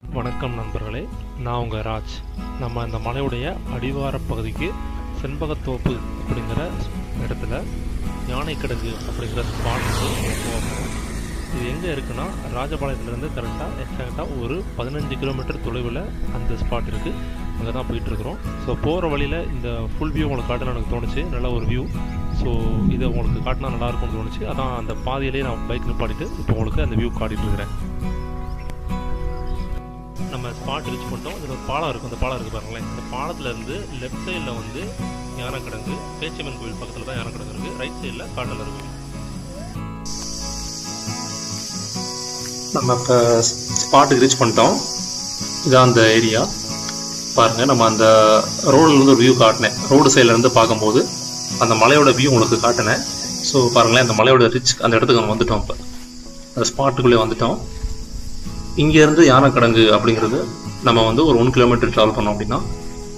வணக்கம் நண்பர்களே, நான் உங்கள் ராஜ். நம்ம இந்த மலையுடைய அடிவார பகுதிக்கு செண்பகத்தோப்பு அப்படிங்கிற இடத்துல யானைக்கிடங்கு அப்படிங்கிற ஸ்பாட்டுக்கு போகணும். இது எங்கே இருக்குன்னா, ராஜபாளையத்துலேருந்து எக்ஸாக்டாக ஒரு 15 கிலோமீட்டர் தொலைவில் அந்த ஸ்பாட் இருக்குது. அங்கே தான் போயிட்டுருக்குறோம். ஸோ போகிற வழியில் இந்த ஃபுல் வியூ உங்களுக்கு காட்டணும்னு எனக்கு தோணுச்சு. நல்ல ஒரு வியூ. ஸோ இதை உங்களுக்கு காட்டினா நல்லாயிருக்கும்னு தோணுச்சு. அதான் அந்த பாதியிலே நான் பைக் நிப்பாட்டிட்டு இப்போ உங்களுக்கு அந்த வியூ காட்டிகிட்ருக்கிறேன். நம்ம ஸ்பாட் ரீச் பண்ணிட்டோம். இதில் ஒரு பாலம் இருக்குது. அந்த பாலம் இருக்குது பாருங்களேன். இந்த பாலத்துலேருந்து லெஃப்ட் சைடில் வந்து யானைக்கிடங்கு, பேச்சியம்மன் கோவில் பக்கத்தில் தான் யானைக்கிடங்கு இருக்குது. ரைட் சைடில் காட்டில் இருக்குது. நம்ம இப்போ ஸ்பாட்டுக்கு ரீச் பண்ணிட்டோம். இதான் அந்த ஏரியா பாருங்கள். நம்ம அந்த ரோடுலேருந்து ஒரு வியூ காட்டினேன். ரோடு சைட்லேருந்து பார்க்கும்போது அந்த மலையோட வியூ உங்களுக்கு காட்டினேன். ஸோ பாருங்களேன், அந்த மலையோட ரிச் அந்த இடத்துக்கு நம்ம வந்துட்டோம். இப்போ அந்த ஸ்பாட்டுக்குள்ளே வந்துட்டோம். இங்கேருந்து யானைக்கிடங்கு அப்படிங்கிறது நம்ம வந்து ஒரு 1 கிலோமீட்டர் ட்ராவல் பண்ணோம் அப்படின்னா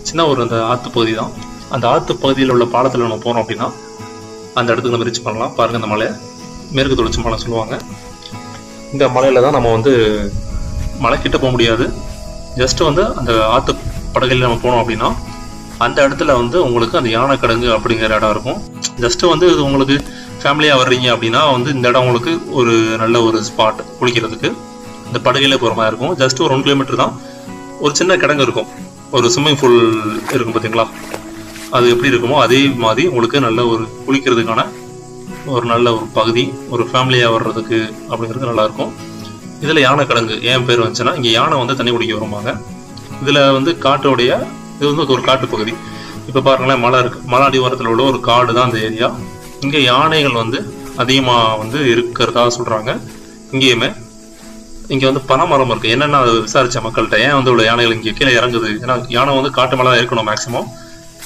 சின்ன ஒரு அந்த ஆற்று பகுதி தான். அந்த ஆற்று பகுதியில் உள்ள பாலத்தில் நம்ம போனோம் அப்படின்னா அந்த இடத்துக்கு நம்ம ரீச் பண்ணலாம். பாருங்கள், அந்த மலை மேற்கு தொடர்ச்சி மலை சொல்லுவாங்க. இந்த மலையில் தான் நம்ம வந்து மலைக்கிட்ட போக முடியாது. ஜஸ்ட்டு வந்து அந்த ஆற்று படகுல நம்ம போனோம் அப்படின்னா அந்த இடத்துல வந்து உங்களுக்கு அந்த யானைக்கிடங்கு அப்படிங்கிற இடம் இருக்கும். ஜஸ்ட்டு வந்து இது உங்களுக்கு ஃபேமிலியாக வர்றீங்க அப்படின்னா வந்து இந்த இடம் உங்களுக்கு ஒரு நல்ல ஒரு ஸ்பாட் குளிக்கிறதுக்கு. இந்த படகுல போகிற மாதிரி இருக்கும். ஜஸ்ட் ஒரு 1 கிலோமீட்டர் தான். ஒரு சின்ன கிடங்கு இருக்கும், ஒரு ஸ்விம்மிங் பூல் இருக்கும் பார்த்தீங்களா, அது எப்படி இருக்குமோ அதே மாதிரி உங்களுக்கு நல்ல ஒரு குளிக்கிறதுக்கான ஒரு நல்ல ஒரு பகுதி, ஒரு ஃபேமிலியாக வர்றதுக்கு அப்படிங்கிறது நல்லாயிருக்கும். இதில் யானைக்கிடங்கு ஏன் பேர் வந்துச்சுன்னா, இங்கே யானை வந்து தண்ணி குடிக்க வருவாங்க. இதில் வந்து காட்டோடைய இது வந்து ஒரு காட்டு பகுதி. இப்போ பாருங்களேன், மலை இருக்குது. மலை அடிவாரத்தில் உள்ள ஒரு காடு தான் அந்த ஏரியா. இங்கே யானைகள் வந்து அதிகமாக வந்து இருக்கிறதா சொல்கிறாங்க. இங்கேயுமே இங்கே வந்து பனைமரம் இருக்குது. என்னென்ன அதை விசாரித்த மக்கள்கிட்ட ஏன் வந்து இவ்வளோ யானைகள் இங்கே கீழே இறங்குது, ஏன்னா யானை வந்து காட்டு மேலே தான் இருக்கணும் மேக்ஸிமம்.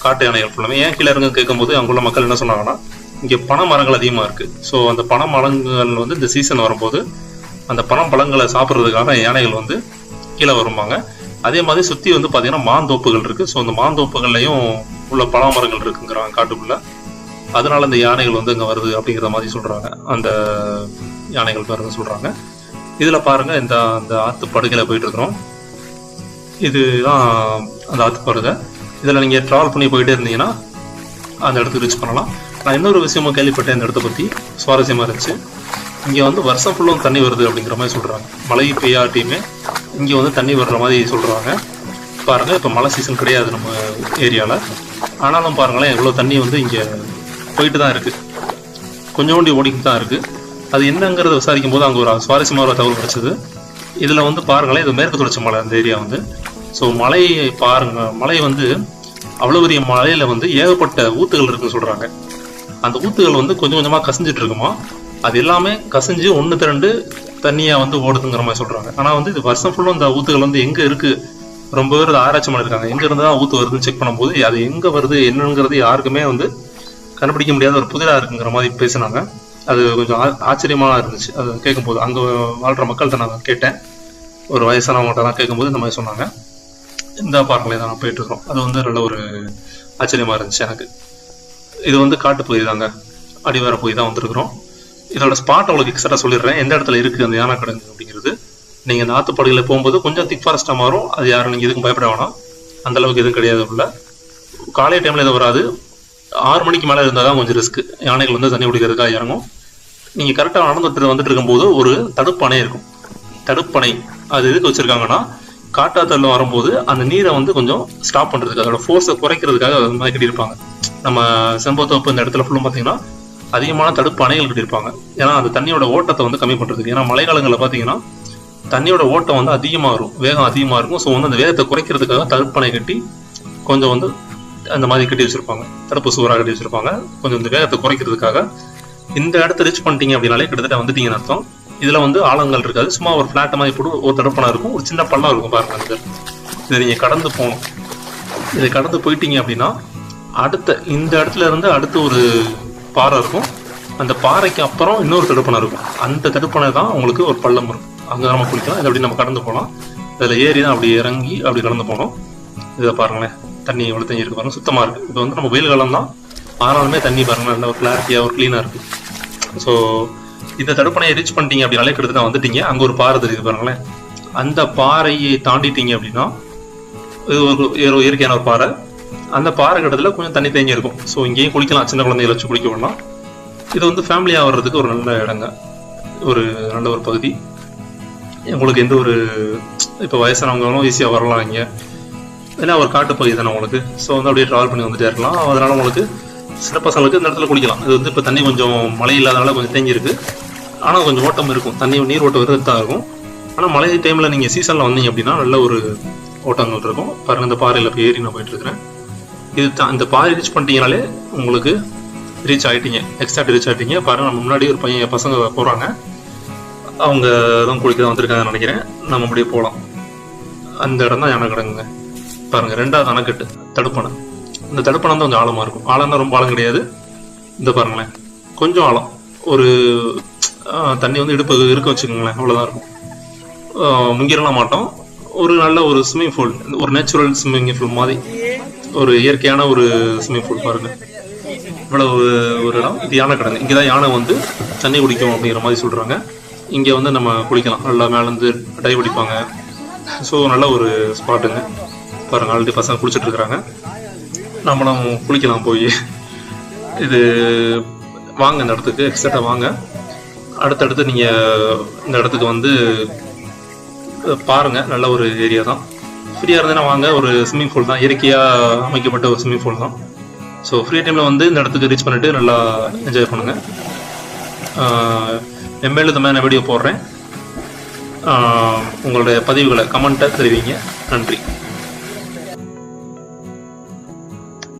காட்டு யானைகள் ஃபுல்லாமே ஏன் கீழே இறங்குன்னு கேட்கும்போது அங்குள்ள மக்கள் என்ன சொன்னாங்கன்னா, இங்கே பனைமரங்கள் அதிகமாக இருக்குது. ஸோ அந்த பனைமரங்கள் வந்து இந்த சீசன் வரும்போது அந்த பனம்பழங்களை சாப்பிட்றதுக்காக யானைகள் வந்து கீழே வருவாங்க. அதே மாதிரி சுற்றி வந்து பார்த்திங்கன்னா மாந்தோப்புகள் இருக்குது. ஸோ அந்த மாந்தோப்புகள்லையும் உள்ள பழமரங்கள் இருக்குங்கிறாங்க காட்டுக்குள்ளே. அதனால இந்த யானைகள் வந்து இங்கே வருது அப்படிங்கிற மாதிரி சொல்கிறாங்க. அந்த யானைகள் வருதுன்னு சொல்கிறாங்க. இதில் பாருங்கள், இந்த அந்த ஆற்று படுகையில் போயிட்டுருக்குறோம். இதுதான் அந்த ஆற்று படுகை. இதில் நீங்கள் ட்ராவல் பண்ணி போயிட்டே இருந்தீங்கன்னா அந்த இடத்துக்கு ரீச் பண்ணலாம். நான் இன்னொரு விஷயமும் கேள்விப்பட்டேன். இந்த இடத்த பற்றி சுவாரஸ்யமாக இருந்துச்சு. இங்கே வந்து வருஷம் ஃபுல்லும் தண்ணி வருது அப்படிங்கிற மாதிரி சொல்கிறாங்க. மழை பெய்யாட்டியுமே இங்கே வந்து தண்ணி வர்ற மாதிரி சொல்கிறாங்க. பாருங்கள், இப்போ மழை சீசன் கிடையாது நம்ம ஏரியாவில். ஆனாலும் பாருங்களேன், எவ்வளோ தண்ணி வந்து இங்கே போயிட்டு தான் இருக்குது. கொஞ்சோண்டி ஓடிக்கிட்டு தான் இருக்குது. அது என்னங்கிறத விசாரிக்கும் போது அங்கே ஒரு சுவாரஸ்யமான ஒரு தகவல் கிடைச்சது. இதில் வந்து பாருங்களேன், இது மேற்கு தொடர்ச்சி மலை அந்த ஏரியா வந்து. ஸோ மலையை பாருங்கள், மலை வந்து அவ்வளோ பெரிய மலையில் வந்து ஏகப்பட்ட ஊத்துகள் இருக்குன்னு சொல்கிறாங்க. அந்த ஊத்துகள் வந்து கொஞ்சம் கொஞ்சமாக கசிஞ்சிட்டு இருக்குமா, அது எல்லாமே கசிஞ்சு ஒன்று திரண்டு தண்ணியாக வந்து ஓடுதுங்கிற மாதிரி சொல்கிறாங்க. ஆனால் வந்து இது வருஷம் ஃபுல்லும் இந்த ஊத்துகள் வந்து எங்கே இருக்குது, ரொம்ப பேர் அதை ஆராய்ச்சி பண்ணியிருக்காங்க. எங்கே இருந்து தான் ஊற்று வருதுன்னு செக் பண்ணும்போது அது எங்கே வருது என்னங்கிறது யாருக்குமே வந்து கண்டுபிடிக்க முடியாத ஒரு புதிராக இருக்குங்கிற மாதிரி பேசினாங்க. அது கொஞ்சம் ஆச்சரியமாக இருந்துச்சு. அது கேட்கும்போது அங்கே வாழ்கிற மக்கள்கிட்ட நான் கேட்டேன். ஒரு வயசானவங்கள்ட்ட தான் கேட்கும்போது இந்த மாதிரி சொன்னாங்க. இந்த பார்க்கில் தான் நான் போயிட்டுருக்கோம். அது வந்து நல்ல ஒரு ஆச்சரியமாக இருந்துச்சு எனக்கு. இது வந்து காட்டு பகுதி தாங்க, அடிவார பகுதி தான் வந்துருக்குறோம். இதோட ஸ்பாட் உங்களுக்கு எக்ஸ்ட்ரா சொல்லிடுறேன், எந்த இடத்துல இருக்குது அந்த யானைக்கிடங்கு அப்படிங்கிறது. நீங்கள் இந்த ஆற்றுப்படுகையில் போகும்போது கொஞ்சம் திக் ஃபாரஸ்ட்டாக மாறும். அது யாரும் நீங்கள் எதுக்கும் பயப்பட வேணாம், அந்தளவுக்கு எதுவும் கிடையாது. உள்ள காலை டைமில் எதுவும் வராது. 6 மணிக்கு மேலே இருந்தால் தான் கொஞ்சம் ரிஸ்க்கு. யானைகள் வந்து தண்ணி குடிக்கிறதுக்காக இறங்கும். நீங்கள் கரெக்டாக வந்துட்டு இருக்கும்போது ஒரு தடுப்பணை இருக்கும். தடுப்பணை அது எதுக்கு வச்சுருக்காங்கன்னா, காட்டாத்தள்ள வரும்போது அந்த நீரை வந்து கொஞ்சம் ஸ்டாப் பண்ணுறதுக்கு, அதோட ஃபோர்ஸை குறைக்கிறதுக்காக அது மாதிரி கட்டியிருப்பாங்க. நம்ம செம்பத்தோப்பு இந்த இடத்துல ஃபுல்லும் பார்த்தீங்கன்னா அதிகமான தடுப்பு அணைகள் கட்டியிருப்பாங்க. ஏன்னா அந்த தண்ணியோட ஓட்டத்தை வந்து கம்மி பண்ணுறதுக்கு. ஏன்னா மழைக்காலங்களில் பார்த்தீங்கன்னா தண்ணியோட ஓட்டம் வந்து அதிகமாக இருக்கும், வேகம் அதிகமாக இருக்கும். ஸோ வந்து அந்த வேகத்தை குறைக்கிறதுக்காக தடுப்பணை கட்டி கொஞ்சம் வந்து அந்த மாதிரி கட்டி வச்சுருப்பாங்க. தடுப்பு சுவராக கட்டி வச்சுருப்பாங்க, கொஞ்சம் இந்த வேகத்தை குறைக்கிறதுக்காக. இந்த இடத்த ரீச் பண்ணிட்டீங்க அப்படின்னாலே கிட்டத்தட்ட வந்துட்டீங்கன்னு அர்த்தம். இதில் வந்து ஆழங்கள் இருக்காது, சும்மா ஒரு ஃப்ளாட் மாதிரி போட்டு ஒரு தடுப்பணை இருக்கும், ஒரு சின்ன பள்ளம் இருக்கும் பாருங்கள். இதை நீங்கள் கடந்து போகணும். இதை கடந்து போயிட்டீங்க அப்படின்னா அடுத்த இந்த இடத்துல இருந்து அடுத்து ஒரு பாறை இருக்கும். அந்த பாறைக்கு அப்புறம் இன்னொரு தடுப்பணை இருக்கும். அந்த தடுப்பணை தான் உங்களுக்கு ஒரு பள்ளம் இருக்கும். அங்கே நம்ம குளிக்கலாம். இதை அப்படி நம்ம கடந்து போகலாம். இதில் ஏறி தான் அப்படி இறங்கி அப்படி கடந்து போகணும். இதை பாருங்களேன், தண்ணி எவ்வளோ தண்ணி இருக்கு பாருங்கள், சுத்தமாக இருக்குது. இது வந்து நம்ம வெயில் காலம் தான், ஆனாலுமே தண்ணி பாருங்கள் நல்ல ஒரு கிளாரிட்டியாக ஒரு க்ளீனாக இருக்குது. ஸோ இந்த தடுப்பணையை ரீச் பண்ணிட்டீங்க அப்படின்னாலே கிட்டத்தட்ட வந்துட்டீங்க. அங்கே ஒரு பாறை தெரியுது பாருங்களேன், அந்த பாறையை தாண்டிட்டீங்க அப்படின்னா இது ஒரு இயற்கையான ஒரு பாறை. அந்த பாறை கட்டத்தில் கொஞ்சம் தண்ணி தேங்கி இருக்கும். ஸோ இங்கேயும் குளிக்கலாம், சின்ன குழந்தைகளை வச்சு குளிக்க விடலாம். இது வந்து ஃபேமிலியாக வர்றதுக்கு ஒரு நல்ல இடங்க, ஒரு நல்ல ஒரு பகுதி. உங்களுக்கு எந்த ஒரு இப்போ வயசானவங்களும் ஈஸியாக வரலாம் இங்கே, ஏன்னா ஒரு காட்டு பகுதி தானே உங்களுக்கு. ஸோ வந்து அப்படியே ட்ராவல் பண்ணி வந்துட்டே இருக்கலாம். அதனால உங்களுக்கு சின்ன பசங்களுக்கு இந்த இடத்துல குளிக்கலாம். இது வந்து இப்போ தண்ணி கொஞ்சம் மழை இல்லாதனால கொஞ்சம் தேங்கி இருக்கு, ஆனால் கொஞ்சம் ஓட்டம் இருக்கும், தண்ணி நீர் ஓட்டம் இருந்துட்டு தான் இருக்கும். ஆனால் மழை டைமில் நீங்கள் சீசனில் வந்தீங்க அப்படின்னா நல்ல ஒரு ஓட்டங்கள் இருக்கும். பாருங்கள், இந்த பாறையில் இப்போ ஏறி நான் போயிட்டு இருக்கிறேன். இது தான் இந்த பாறை ரீச் பண்ணிட்டீங்கனாலே உங்களுக்கு ரீச் ஆகிட்டீங்க, எக்ஸாக்ட் ரீச் ஆகிட்டீங்க. பாருங்கள், நம்ம முன்னாடி ஒரு பசங்க போகிறாங்க, அவங்க தான் குளிக்க தான் வந்திருக்காங்கன்னு நினைக்கிறேன். நம்ம அப்படியே போகலாம். அந்த இடம் தான் யானை கிடங்குங்க. பாருங்கள், 2வது அணைக்கட்டு தடுப்பணை. இந்த தடுப்பணை தான் கொஞ்சம் ஆழமாக இருக்கும். ஆழம் தான் ரொம்ப ஆழம் கிடையாது. இந்த பாருங்களேன், கொஞ்சம் ஆழம், ஒரு தண்ணி வந்து இடுப்பு இருக்க வச்சுக்கோங்களேன், அவ்வளோதான் இருக்கும். முங்கிடலாம் மாட்டோம். ஒரு நல்ல ஒரு ஸ்விம்மிங் பூல், ஒரு நேச்சுரல் ஸ்விம்மிங் பூல் மாதிரி, ஒரு இயற்கையான ஒரு ஸ்விம்மிங் பூல். பாருங்க, இவ்வளவு ஒரு இடம். இது யானை கிடங்கு. இங்கே தான் யானை வந்து தண்ணி குடிக்கும் அப்படிங்கிற மாதிரி சொல்கிறாங்க. இங்கே வந்து நம்ம குளிக்கலாம், நல்லா மேலேருந்து டைவ் அடிப்பாங்க. ஸோ நல்ல ஒரு ஸ்பாட்டுங்க. பாருங்கள், ஆல்ரெடி பசங்க குளிச்சுட்டு இருக்கிறாங்க, நம்மளும் குளிக்கலாம் போய். இது வாங்க, இந்த இடத்துக்கு எக்ஸாக்டாக வாங்க. அடுத்தடுத்து நீங்கள் இந்த இடத்துக்கு வந்து பாருங்கள், நல்ல ஒரு ஏரியா தான். ஃப்ரீயாக இருந்தேன்னா வாங்க. ஒரு ஸ்விம்மிங் பூல் தான், இயற்கையாக அமைக்கப்பட்ட ஒரு ஸ்விம்மிங் பூல் தான். ஸோ ஃப்ரீ டைமில் வந்து இந்த இடத்துக்கு ரீச் பண்ணிவிட்டு நல்லா என்ஜாய் பண்ணுங்கள். எம்எல்ஏ இந்த மாதிரி நான் வீடியோ போடுறேன். உங்களுடைய பதிவுகளை கமெண்ட்டை தெரிவிங்க. நன்றி.